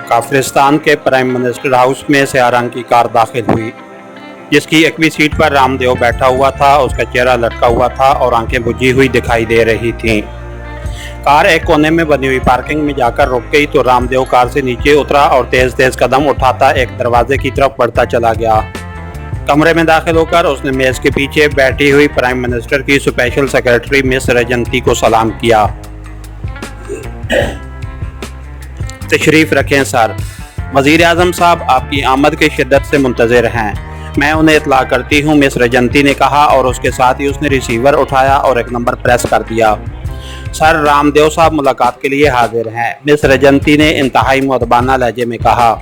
काफिरिस्तान के prime minister house में सयारंग की कार दाखिल हुई, जिसकी 1वीं सीट पर रामदेव बैठा हुआ था। उसका चेहरा लटका हुआ था और आंखें बुझी हुई दिखाई दे रही थीं। कार एक कोने में बनी हुई पार्किंग में जाकर रुक गई तो रामदेव कार से नीचे उतरा और तेज तेज कदम उठाता एक दरवाजे की तरफ बढ़ता चला गया। कमरे में दाखिल होकर उसने मेज के पीछे बैठी हुई प्राइम मिनिस्टर की स्पेशल सेक्रेटरी मिस रजंती को सलाम किया। तशरीफ रखें सर। वज़ीर आज़म साहब आपकी आमद की शिद्दत से मुंतज़िर हैं। मैं उन्हें इत्तला करती हूँ, मिस रजंती ने कहा और उसके साथ ही उसने रिसीवर उठाया और एक नंबर प्रेस कर दिया। सर, रामदेव साहब मुलाकात के लिए हाजिर हैं, मिस रजंती ने इंतहाई मुअद्दबाना लहजे में कहा।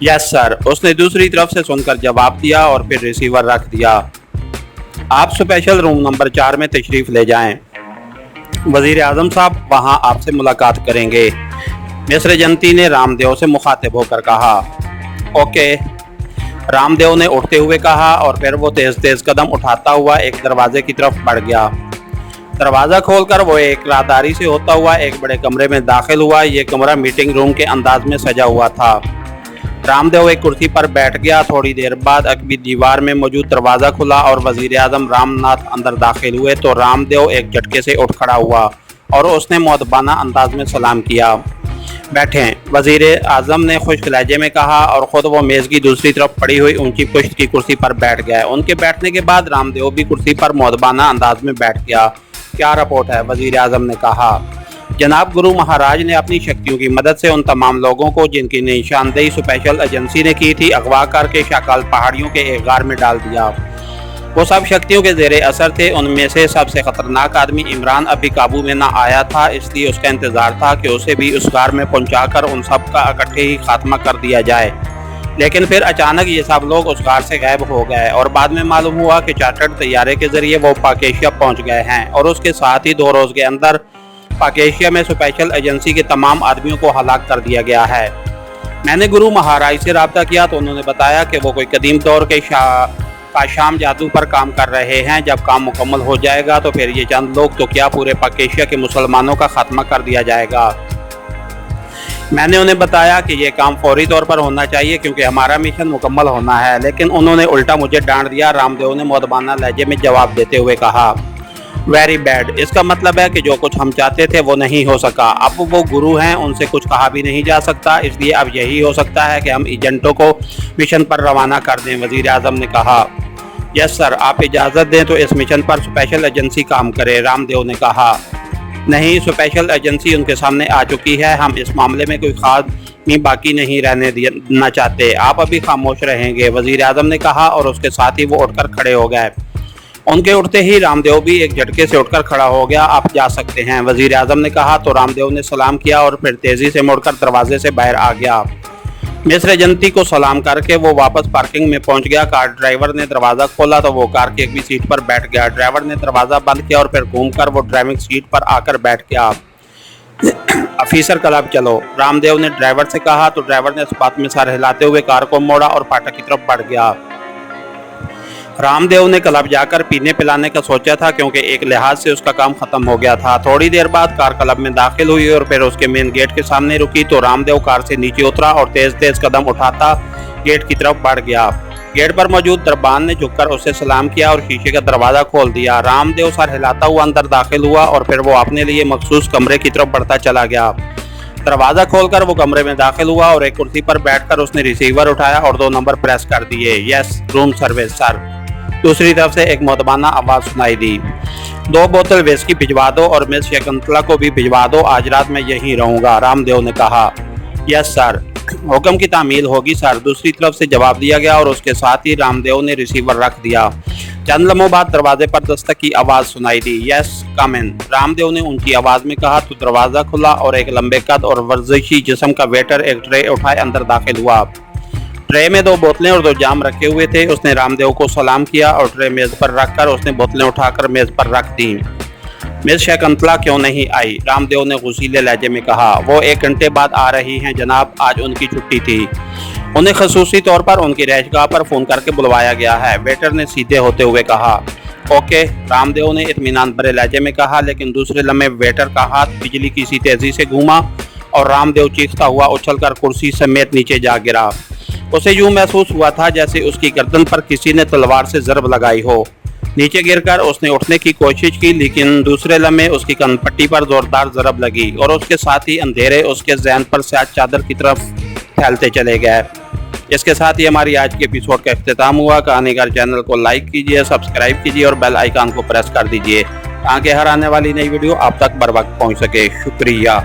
यस सर, उसने दूसरी तरफ से सुनकर जवाब दिया और फिर रिसीवर रख दिया। आप स्पेशल रूम नंबर 4 में तशरीफ़ ले जाएं। वज़ीर आज़म साहब वहाँ आपसे मुलाकात करेंगे, मिस रजंती ने रामदेव से मुखातिब होकर कहा। ओके, रामदेव ने उठते हुए कहा और फिर वो तेज़ तेज़ कदम उठाता हुआ एक दरवाजे की तरफ बढ़ गया। दरवाज़ा खोलकर वो एक राहदारी से होता हुआ एक बड़े कमरे में दाखिल हुआ। ये कमरा मीटिंग रूम के अंदाज में सजा हुआ था। रामदेव एक कुर्सी पर बैठ गया। थोड़ी देर बाद अकबी दीवार में मौजूद दरवाज़ा खुला और वज़ीर आज़म रामनाथ अंदर दाखिल हुए तो रामदेव एक झटके से उठ खड़ा हुआ और उसने मुअद्दबाना अंदाज में सलाम किया। बैठें, वज़ीर आज़म ने खुश्क लहजे में कहा और ख़ुद वो मेज़ की दूसरी तरफ पड़ी हुई ऊंची पुश्त की कुर्सी पर बैठ गए। उनके बैठने के बाद रामदेव भी कुर्सी पर मुअद्दबाना अंदाज में बैठ गया। क्या रिपोर्ट है? वज़ीर आज़म ने कहा। जनाब, गुरु महाराज ने अपनी शक्तियों की मदद से उन तमाम लोगों को जिनकी निशानदेही स्पेशल एजेंसी ने की थी अगवा करके शाकाल पहाड़ियों के एक गार में डाल दिया। वो सब शक्तियों के ज़ेरे असर थे। उनमें से सबसे ख़तरनाक आदमी इमरान अभी काबू में ना आया था, इसलिए उसका इंतज़ार था कि उसे भी उस गार में पहुंचाकर उन सब का इकट्ठे ही खात्मा कर दिया जाए। लेकिन फिर अचानक ये सब लोग उस गार से गायब हो गए और बाद में मालूम हुआ कि चार्टर्ड तैयारे के ज़रिए वो पाक एशिया पहुँच गए हैं और उसके साथ ही 2 रोज़ के अंदर पाक एशिया में स्पेशल एजेंसी के तमाम आदमियों को हलाक कर दिया गया है। मैंने गुरु महाराज से रब्ता किया तो उन्होंने बताया कि वो कोई कदीम दौर के शाम जादू पर काम कर रहे हैं। जब काम मुकम्मल हो जाएगा तो फिर ये चंद लोग तो क्या पूरे पाक एशिया के मुसलमानों का खात्मा कर दिया जाएगा। मैंने उन्हें बताया कि ये काम फौरी तौर पर होना चाहिए क्योंकि हमारा मिशन मुकम्मल होना है, लेकिन उन्होंने उल्टा मुझे डांट दिया। रामदेव ने मुअद्दबाना लहजे में जवाब देते हुए कहा, वेरी बैड। इसका मतलब है कि जो कुछ हम चाहते थे वो नहीं हो सका। अब वो गुरु हैं, उनसे कुछ कहा भी नहीं जा सकता, इसलिए अब यही हो सकता है कि हम एजेंटों को मिशन पर रवाना कर दें। वज़ीर आज़म ने कहा। यस सर, आप इजाज़त दें तो इस मिशन पर स्पेशल एजेंसी काम करे, रामदेव ने कहा। नहीं, स्पेशल एजेंसी उनके सामने आ चुकी है। हम इस मामले में कोई खामी बाकी नहीं रहने देना चाहते। आप अभी खामोश रहेंगे, वज़ीर आज़म ने कहा और उसके साथ ही वो उठकर खड़े हो गए। उनके उठते ही रामदेव भी एक झटके से उठकर खड़ा हो गया। आप जा सकते हैं, वज़ीर आज़म ने कहा तो रामदेव ने सलाम किया और फिर तेज़ी से मुड़कर दरवाजे से बाहर आ गया। मिस रजंती को सलाम करके वो वापस पार्किंग में पहुंच गया। कार ड्राइवर ने दरवाज़ा खोला तो वो कार की एक भी सीट पर बैठ गया। ड्राइवर ने दरवाज़ा बंद किया और फिर घूमकर वो ड्राइविंग सीट पर आकर बैठ गया। ऑफिसर क्लब चलो, रामदेव ने ड्राइवर से कहा तो ड्राइवर ने इस बात में सर हिलाते हुए कार को मोड़ा और फाटक की तरफ बढ़ गया। रामदेव ने क्लब जाकर पीने पिलाने का सोचा था क्योंकि एक लिहाज से उसका काम खत्म हो गया था। थोड़ी देर बाद कार क्लब में दाखिल हुई और फिर उसके मेन गेट के सामने रुकी तो रामदेव कार से नीचे उतरा और तेज तेज कदम उठाता गेट की तरफ बढ़ गया। गेट पर मौजूद दरबान ने झुककर उससे सलाम किया और शीशे का दरवाज़ा खोल दिया। रामदेव सर हिलाता हुआ अंदर दाखिल हुआ और फिर वो अपने लिए मखसूस कमरे की तरफ बढ़ता चला गया। दरवाज़ा खोलकर वो कमरे में दाखिल हुआ और एक कुर्सी पर बैठकर उसने रिसीवर उठाया और 2 नंबर प्रेस कर दिए। Yes, room service sir. दूसरी तरफ से एक मुअद्दबाना आवाज़ सुनाई दी, 2 बोतल विस्की भिजवा दो और मिस शकुंतला को भी भिजवा दो, आज रात मैं यहीं रहूँगा, रामदेव ने कहा। यस सर, हुक्म की तामील होगी सर, दूसरी तरफ से जवाब दिया गया और उसके साथ ही रामदेव ने रिसीवर रख दिया। चंद लम्हों बाद दरवाजे पर दस्तक की आवाज़ सुनाई दी। यस कम इन, रामदेव ने ऊंची आवाज़ में कहा तो दरवाज़ा खुला और एक लंबे कद और वर्जिशी जिस्म का वेटर एक ट्रे उठाए अंदर दाखिल हुआ। ट्रे में 2 बोतलें और 2 जाम रखे हुए थे। उसने रामदेव को सलाम किया और ट्रे मेज़ पर रखकर उसने बोतलें उठाकर मेज़ पर रख दी। मिस शकुंतला क्यों नहीं आई? रामदेव ने गुस्सीले लहजे में कहा। वो 1 घंटे बाद आ रही हैं जनाब, आज उनकी छुट्टी थी। उन्हें खसूसी तौर पर उनकी रहशगाह पर फ़ोन करके बुलवाया गया है, वेटर ने सीधे होते हुए कहा। ओके, रामदेव ने इत्मीनान भरे लहजे में कहा, लेकिन दूसरे लम्हे वेटर का हाथ बिजली की सी तेज़ी से घूमा और रामदेव चीखता हुआ उछलकर कुर्सी समेत नीचे जा गिरा। उसे यूं महसूस हुआ था जैसे उसकी गर्दन पर किसी ने तलवार से ज़रब लगाई हो। नीचे गिरकर उसने उठने की कोशिश की, लेकिन दूसरे लम्हे उसकी कनपट्टी पर जोरदार ज़रब लगी और उसके साथ ही अंधेरे उसके ज़हन पर स्याह चादर की तरफ फैलते चले गए। इसके साथ ही हमारी आज के एपिसोड का इख्तिताम हुआ। कहानीकार चैनल को लाइक कीजिए, सब्सक्राइब कीजिए और बेल आइकन को प्रेस कर दीजिए ताकि हर आने वाली नई वीडियो आप तक बर वक्त पहुँच सके। शुक्रिया।